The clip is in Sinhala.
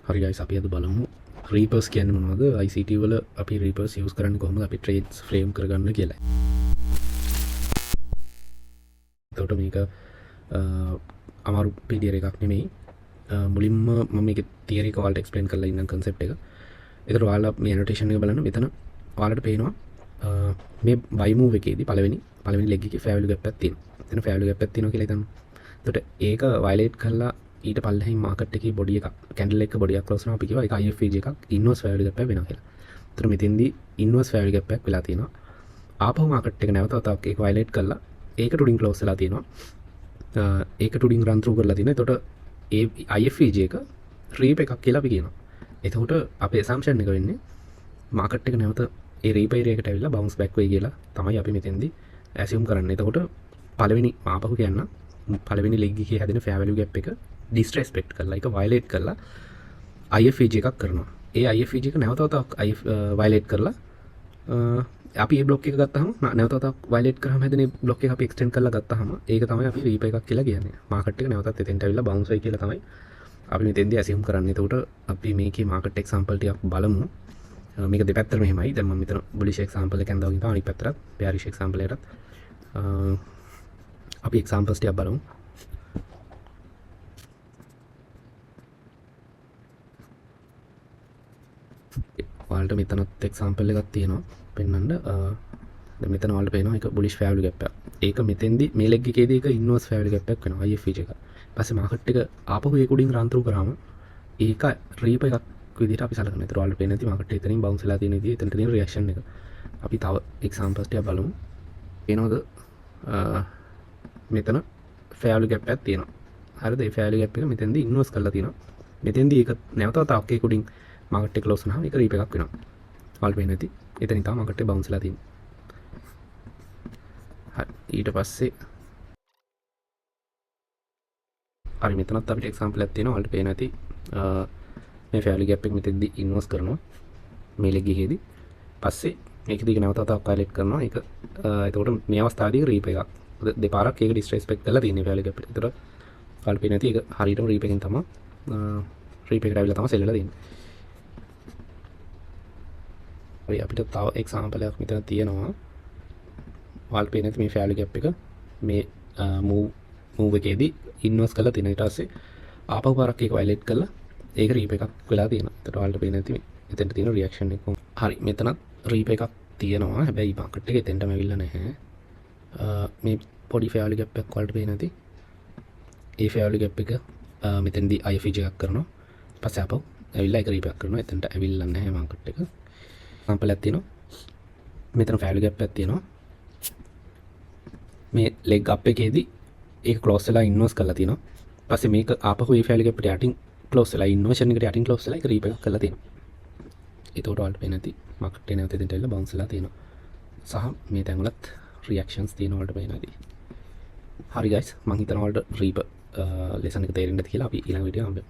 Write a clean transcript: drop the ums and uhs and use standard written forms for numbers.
හරි guys අපි අද බලමු රීපර්ස් කියන්නේ මොනවද ICT වල අපි රීපර්ස් යූස් කරන්නේ කොහොමද අපි ට්‍රේඩ්ස් ෆ්‍රේම් කරගන්න කියලා. එතකොට මේක අමාරු පීඩියර් එකක් නෙමෙයි. මුලින්ම මම මේකේ තියරි එක ඔයාලට එක්ස්ප්ලেইন කරලා ඉන්න concept එක. ඒතර ඔයාලා මේ annotation එක බලන්න මෙතන ඔයාලට පේනවා මේ buy move එකේදී පළවෙනි leg එකේ fair value gap එකක් තියෙනවා. එතන fair value gap එකක් තියෙනවා කියලා හිතන්න. එතකොට ඒක violate කරලා ඊට පල්ලෙහින් මාකට් එකේ බොඩි එකක් කැන්ඩල් එක බොඩි එකක් ක්ලෝස් වෙනවා අපි කියවා ඒක IFVG එකක් ඉන්වර්ස් ෆැවරි ගැප් එක වෙනවා කියලා. ඒතර මෙතෙන්දී ඉන්වර්ස් ෆැවරි ගැප් එකක් වෙලා තියෙනවා. ආපහු මාකට් එක නැවත වතාවක් ඒක වයලේට් කරලා ඒක ටුඩින් ක්ලෝස් වෙලා තියෙනවා. ඒක ටුඩින් රන් ත්‍රූ කරලා තියෙනවා. එතකොට ඒ IFVG එක රීප් එකක් කියලා අපි කියනවා. එතකොට අපේ assumption එක වෙන්නේ මාකට් එක නැවත ඒ රීප් ඒරියා එකට ඇවිල්ලා bounce back වෙයි කියලා තමයි අපි මෙතෙන්දී assume කරන්නේ. එතකොට පළවෙනි ආපහු කියන්න පළවෙනි leg එකේ හැදෙන fair value gap එක disrespect කරලා ඒක violate කරලා IFVG එකක් කරනවා. ඒ IFVG එක නැවත වතාවක් violate කරලා අපි මේ block එක ගත්තාම නැවත වතාවක් violate කරාම හැදෙන block එක අපි extend කරලා ගත්තාම ඒක තමයි අපි reap එකක් කියලා කියන්නේ. market එක නැවතත් එතෙන්ට ඇවිල්ලා bounce වෙයි කියලා තමයි අපි මෙතෙන්දී assume කරන්නේ. එතකොට අපි මේකේ market example ටිකක් බලමු. මේක දෙපැත්තටම එහෙමයි. දැන් මම මෙතන bullish example එකෙන් දාගෙන ඉන්නවා අනිත් පැත්තට bearish example එකටත් අපි examples ටිකක් බලමු. ඔයාලට මෙතනත් එක්සැම්පල් එකක් තියෙනවා පෙන්වන්න. දැන් මෙතන ඔයාලට පේනවා ඒක බුලිෂ් ෆැවර් වැල්යු ගැප් එකක්. ඒක මෙතෙන්දී මේ ලෙග් එකේදී ඒක ඉන්වර්ස් ෆැවර් වැල්යු ගැප් එකක් වෙනවා IFVG එක. ඊපස්සේ මාකට් එක ආපහු ඒක උඩින් රන් ත්‍රූ කරාම ඒක රීප් එකක් විදිහට අපි සලකනවා. ඒතර ඔයාලට පේන්නේ නැති මාකට් එක එතනින් බවුන්ස් වෙලා තියෙන විදිහ එතනට තියෙන රියැක්ෂන් එක. අපි තව එක්සැම්පල්ස් ටිකක් බලමු. පේනවද මෙතන ෆැවර් වැල්යු ගැප් එකක් තියෙනවා. හරිද? ඒ ෆැවර් වැල්යු ගැප් එක මෙතෙන්දී ඉන්වර්ස් කරලා තියෙනවා. මෙතෙන්දී ඒක නැවත වතාවක් ඒක උඩින් මාකට් එක ක්ලෝස් වුණාම ඒක රීප් එකක් වෙනවා. ඔයාලට පේන්නේ නැති. එතනින් තමයි මාකට් එක බවුන්ස් වෙලා තියෙන්නේ. හරි. ඊට පස්සේ හරි මෙතනත් අපිට එක්සැම්පල් එකක් තියෙනවා. ඔයාලට පේන්නේ නැති. මේ ෆැවර් ගැප් එක මෙතෙන්දී ඉන්වර්ස් කරනවා. මේ ලෙග් එකේදී. පස්සේ මේක දිග නැවත වතාවක් වයලේට් කරනවා. ඒක එතකොට මේ අවස්ථාවේදී රීප් එකක්. දෙපාරක් ඒක ඩිස්රෙස්පෙක්ට් කරලා තියෙන්නේ ෆැවර් ගැප් එකට. ඒතර ඔයාලට පේන්නේ නැති ඒක හරියටම රීප් එකෙන් තමයි රීප් එකට ආවිලා තමයි සෙල් වෙලා තියෙන්නේ. අපිට තව එක්සැම්පල් එකක් මෙතන තියෙනවා. ඔයාලට පේන්නේ නැති මේ ෆැවර් ගැප් එක මේ move එකේදී ඉන්වර්ස් කරලා තියෙනවා. ඊට පස්සේ ආපහු පාරක් ඒක වයලේට් කරලා ඒක රීප් එකක් වෙලා තියෙනවා. ඒකට ඔයාලට පේන්නේ නැති මෙතෙන්ට තියෙන රියැක්ෂන් එක. හරි මෙතනත් රීප් එකක් තියෙනවා. හැබැයි මාකට් එක එතෙන්ටම ඇවිල්ලා නැහැ. මේ පොඩි ෆැවර් ගැප් එකක් ඔයාලට පේන්නේ නැති. ඒ ෆැවර් ගැප් එක මෙතෙන්දී IFVG එකක් කරනවා. ඊපස්සේ ආපහු ඇවිල්ලා ඒක රීප් එකක් කරනවා. එතෙන්ට ඇවිල්ලා නැහැ මාකට් එක. එක්සැම්පල් එකක් තියෙනවා. මෙතන ෆැවර් ගැප් එකක් තියෙනවා. මේ ලෙග් අප් එකේදී ඒක ක්ලෝස් වෙලා ඉන්වර්ස් කරලා තියෙනවා. ඊපස්සේ මේක ආපහු මේ ෆැවර් ගැප් එකට යටින් ක්ලෝස් වෙලා ඉන්වර්ෂන් එකට යටින් ක්ලෝස් වෙලා ඒක රීප් එකක් කරලා තියෙනවා. ඒතකොට ඔයාලට පේන්නේ නැති මාකට් එක නැවත එතෙන්ට ඇවිල්ලා බවුන්ස් වෙලා තියෙනවා. සහ මේ තැන් වලත් රියැක්ෂන්ස් තියෙනවා ඔයාලට පේන්නේ නැති. හරි ගයිස් මම හිතනවා ඔයාලට රීප් ලෙසන් එක තේරෙන්නේ නැති කියලා අපි ඊළඟ වීඩියෝ හම්බෙමු.